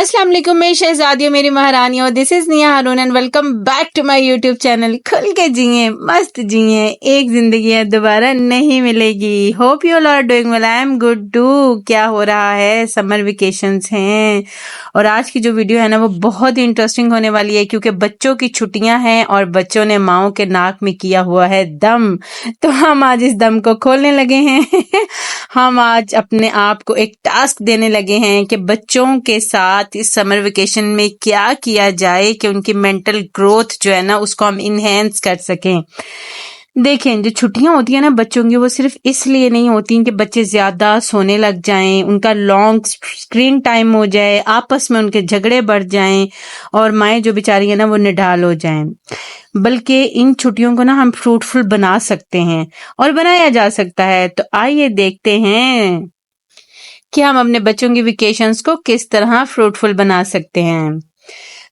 अस्सलाम वालेकुम, मैं शहजादियों मेरी महारानियों, this is Nia Haroon and welcome back to my YouTube channel. खुल के जिए, मस्त जिए, एक जिंदगी है दोबारा नहीं मिलेगी। Hope you all are doing well, I am good too. क्या हो रहा है? समर वेकेशंस हैं और आज की जो वीडियो है ना वो बहुत ही इंटरेस्टिंग होने वाली है क्योंकि बच्चों की छुट्टियां हैं और बच्चों ने माओ के नाक में किया हुआ है दम। तो हम आज इस दम को खोलने लगे हैं हम आज अपने आप को एक टास्क देने लगे हैं कि बच्चों के साथ इस समर वेकेशन में क्या किया जाए कि उनकी मेंटल ग्रोथ जो है ना उसको हम इनहेंस कर सकें। देखें, जो छुट्टियां होती है ना बच्चों की, वो सिर्फ इसलिए नहीं होती कि बच्चे ज्यादा सोने लग जाएं, उनका लॉन्ग स्क्रीन टाइम हो जाए, आपस में उनके झगड़े बढ़ जाएं और माएँ जो बेचारी है ना वो निढाल हो जाएं। बल्कि इन छुट्टियों को ना हम फ्रूटफुल बना सकते हैं और बनाया जा सकता है। तो आइए देखते हैं कि हम अपने बच्चों की वेकेशंस को किस तरह फ्रूटफुल बना सकते हैं।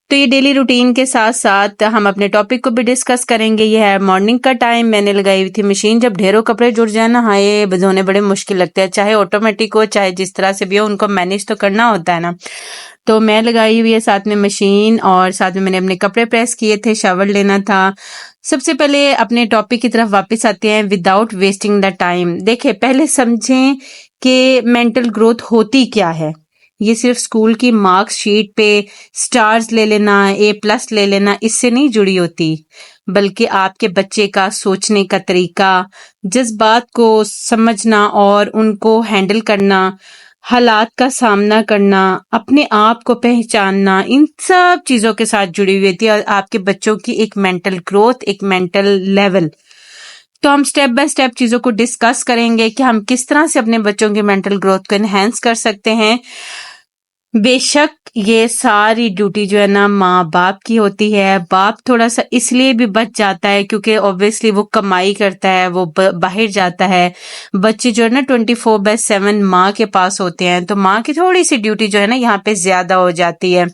तो ये डेली रूटीन के साथ साथ हम अपने टॉपिक को भी डिस्कस करेंगे। ये है मॉर्निंग का टाइम। मैंने लगाई हुई थी मशीन। जब ढेरों कपड़े जुड़ जाए ना, हाँ ये धोने बड़े मुश्किल लगते हैं, चाहे ऑटोमेटिक हो चाहे जिस तरह से भी हो, उनको मैनेज तो करना होता है ना। तो मैं लगाई हुई है साथ में मशीन और साथ में मैंने अपने कपड़े प्रेस किए थे, शावर लेना था। सबसे पहले अपने टॉपिक की तरफ वापस आते हैं, विदाउट वेस्टिंग द टाइम। देखिए, पहले समझें कि मेंटल ग्रोथ होती क्या है। ये सिर्फ स्कूल की मार्क्स शीट पे स्टार्स ले लेना, A+ ले लेना, इससे नहीं जुड़ी होती, बल्कि आपके बच्चे का सोचने का तरीका, जज्बात को समझना और उनको हैंडल करना, हालात का सामना करना, अपने आप को पहचानना, इन सब चीजों के साथ जुड़ी हुई थी और आपके बच्चों की एक मेंटल ग्रोथ, एक मेंटल लेवल। तो हम स्टेप बाय स्टेप चीजों को डिस्कस करेंगे कि हम किस तरह से अपने बच्चों की मेंटल ग्रोथ को एनहेंस कर सकते हैं। बेशक ये सारी ड्यूटी जो है ना माँ बाप की होती है। बाप थोड़ा सा इसलिए भी बच जाता है क्योंकि ऑब्वियसली वो कमाई करता है, वो बाहर जाता है। बच्चे जो है ना 24/7 माँ के पास होते हैं, तो माँ की थोड़ी सी ड्यूटी जो है ना यहाँ पे ज्यादा हो जाती है।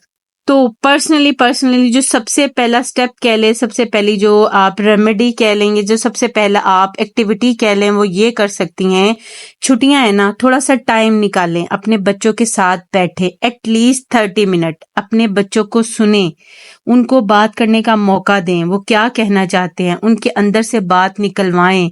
तो पर्सनली जो सबसे पहला स्टेप कह लें, सबसे पहली जो आप रेमेडी कह लेंगे, जो सबसे पहला आप एक्टिविटी कह लें, वो ये कर सकती हैं। छुट्टियां है ना, थोड़ा सा टाइम निकालें, अपने बच्चों के साथ बैठे, एटलीस्ट 30 मिनट अपने बच्चों को सुने, उनको बात करने का मौका दें, वो क्या कहना चाहते हैं, उनके अंदर से बात निकलवाएं।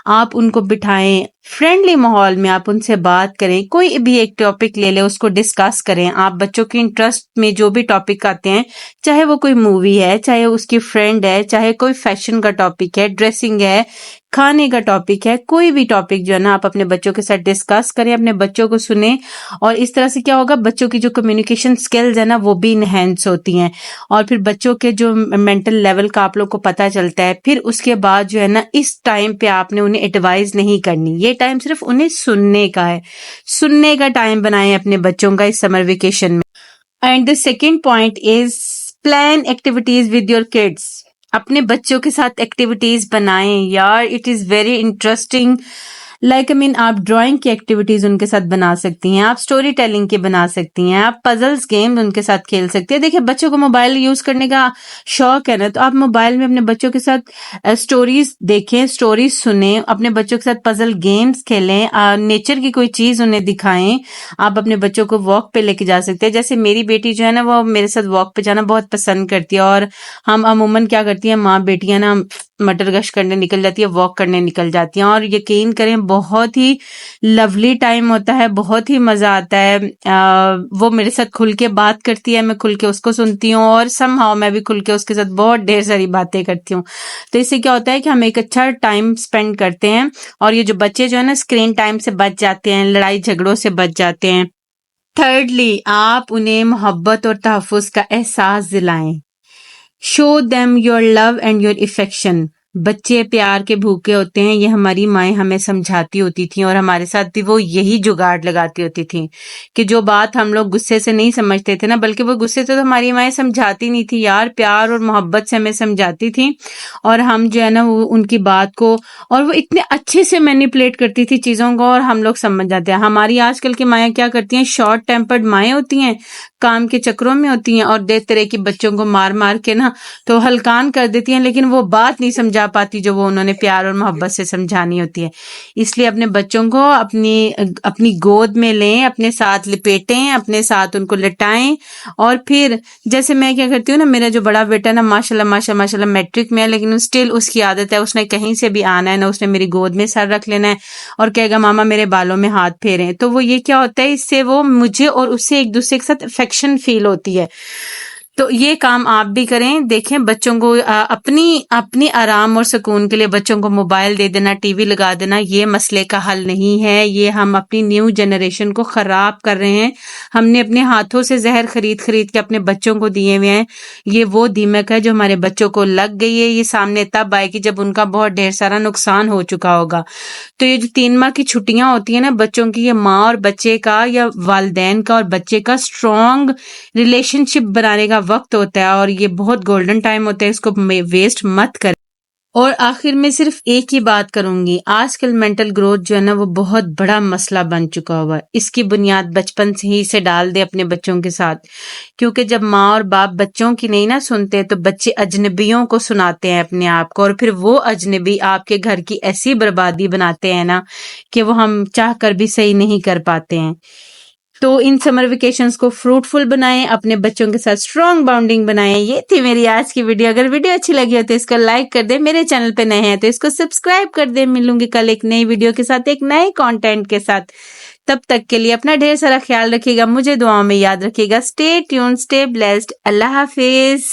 आप उनको बिठाएं, फ्रेंडली माहौल में आप उनसे बात करें, कोई भी एक टॉपिक ले ले, उसको डिस्कस करें। आप बच्चों के इंटरेस्ट में जो भी टॉपिक आते हैं, चाहे वो कोई मूवी है, चाहे उसकी फ्रेंड है, चाहे कोई फैशन का टॉपिक है, ड्रेसिंग है, खाने का टॉपिक है, कोई भी टॉपिक जो है ना आप अपने बच्चों के साथ डिस्कस करें, अपने बच्चों को सुने। और इस तरह से क्या होगा, बच्चों की जो कम्युनिकेशन स्किल्स है ना वो भी इनहेंस होती हैं और फिर बच्चों के जो मेंटल लेवल का आप लोग को पता चलता है। फिर उसके बाद जो है ना इस टाइम पे आपने उन्हें एडवाइस नहीं करनी, ये टाइम सिर्फ उन्हें सुनने का है। सुनने का टाइम बनाएं अपने बच्चों का इस समर वेकेशन में। And the second point is plan activities with your kids. अपने बच्चों के साथ एक्टिविटीज बनाएं यार, इट इज वेरी इंटरेस्टिंग। आप ड्राइंग की एक्टिविटीज उनके साथ बना सकती हैं, आप स्टोरी टेलिंग की बना सकती हैं, आप पजल्स गेम उनके साथ खेल सकती हैं। देखिए, बच्चों को मोबाइल यूज करने का शौक है ना, तो आप मोबाइल में अपने बच्चों के साथ स्टोरीज देखें, स्टोरीज सुने, अपने बच्चों के साथ पजल गेम्स खेलें, नेचर की कोई चीज उन्हें दिखाएं। आप अपने बच्चों को वॉक पे लेके जा सकते हैं। जैसे मेरी बेटी जो है ना वो मेरे साथ वॉक पे जाना बहुत पसंद करती है और हम अमूमन क्या करती हैं, माँ बेटियां ना मटर गश्त करने निकल जाती है, वॉक करने निकल जाती हैं और यकीन करें बहुत ही लवली टाइम होता है, बहुत ही मजा आता है। वो मेरे साथ खुल के बात करती है, मैं खुल के उसको सुनती हूँ और समहाउ मैं भी खुल के उसके साथ बहुत ढेर सारी बातें करती हूँ। तो इससे क्या होता है कि हम एक अच्छा टाइम स्पेंड करते हैं और ये जो बच्चे जो है ना स्क्रीन टाइम से बच जाते हैं, लड़ाई झगड़ों से बच जाते हैं। थर्डली, आप उन्हें मोहब्बत और तहफ्फुज का एहसास दिलाएं। Show them your love and your affection. बच्चे प्यार के भूखे होते हैं, ये हमारी माएँ हमें समझाती होती थी और हमारे साथ भी वो यही जुगाड़ लगाती होती थी कि जो बात हम लोग गुस्से से नहीं समझते थे ना, बल्कि वो गुस्से से तो हमारी माएँ समझाती नहीं थी यार, प्यार और मोहब्बत से हमें समझाती थी और हम जो है ना वो उनकी बात को, और वो इतने अच्छे से मैनिपुलेट करती थी चीजों को और हम लोग समझ जाते हैं। हमारी आजकल की माएँ क्या करती हैं, शॉर्ट टेम्पर्ड माएँ होती हैं, کام کے چکروں میں ہوتی ہیں اور دیکھ طرح کی بچوں کو مار مار کے نا تو ہلکان کر دیتی ہیں، لیکن وہ بات نہیں سمجھا پاتی جو وہ انہوں نے پیار اور محبت سے سمجھانی ہوتی ہے۔ اس لیے اپنے بچوں کو اپنی گود میں لیں، اپنے ساتھ لپیٹیں، اپنے ساتھ ان کو لٹائیں، اور پھر جیسے میں کیا کرتی ہوں نا، میرا جو بڑا بیٹا نا ماشاءاللہ میٹرک میں ہے، لیکن اسٹل اس کی عادت ہے، اس نے کہیں سے بھی آنا ہے نا، اس نے میری گود میں سر رکھ لینا ہے اور کہے گا ماما میرے بالوں میں ہاتھ پھیریں۔ تو وہ یہ کیا ہوتا ہے، اس سے وہ مجھے اور اس سے ایک دوسرے کے ساتھ افیکشن فیل ہوتی ہے۔ تو یہ کام آپ بھی کریں۔ دیکھیں بچوں کو اپنی آرام اور سکون کے لیے بچوں کو موبائل دے دینا، ٹی وی لگا دینا، یہ مسئلے کا حل نہیں ہے۔ یہ ہم اپنی نیو جنریشن کو خراب کر رہے ہیں۔ ہم نے اپنے ہاتھوں سے زہر خرید کے اپنے بچوں کو دیے ہوئے ہیں۔ یہ وہ دیمک ہے جو ہمارے بچوں کو لگ گئی ہے، یہ سامنے تب آئے گی جب ان کا بہت ڈھیر سارا نقصان ہو چکا ہوگا۔ تو یہ جو 3 ماہ کی چھٹیاں ہوتی ہیں نا بچوں کی، یہ ماں اور بچے کا یا والدین کا اور بچے کا اسٹرانگ ریلیشن شپ بنانے کا وقت ہوتا ہے، اور یہ بہت گولڈن ٹائم ہوتا ہے، اس کو ویسٹ مت کریں۔ اور آخر میں صرف ایک ہی بات کروں گی، آج کل مینٹل گروتھ جو ہے نا وہ بہت بڑا مسئلہ بن چکا ہوا ہے۔ اس کی بنیاد بچپن سے ہی سے ڈال دے اپنے بچوں کے ساتھ، کیونکہ جب ماں اور باپ بچوں کی نہیں نہ سنتے تو بچے اجنبیوں کو سناتے ہیں اپنے آپ کو، اور پھر وہ اجنبی آپ کے گھر کی ایسی بربادی بناتے ہیں نا کہ وہ ہم چاہ کر بھی صحیح نہیں کر پاتے ہیں۔ تو ان سمر ویکیشنز کو فروٹفل بنائیں، اپنے بچوں کے ساتھ اسٹرانگ باؤنڈنگ بنائیں۔ یہ تھی میری آج کی ویڈیو۔ اگر ویڈیو اچھی لگی ہو تو اس کو لائک کر دیں، میرے چینل پہ نئے ہیں تو اس کو سبسکرائب کر دیں۔ ملوں گی کل ایک نئی ویڈیو کے ساتھ، ایک نئے کانٹینٹ کے ساتھ۔ تب تک کے لیے اپنا ڈھیر سارا خیال رکھیے گا، مجھے دعاؤں میں یاد رکھیے گا۔ اسٹے ٹیون، اسٹے بلیسڈ، اللہ حافظ۔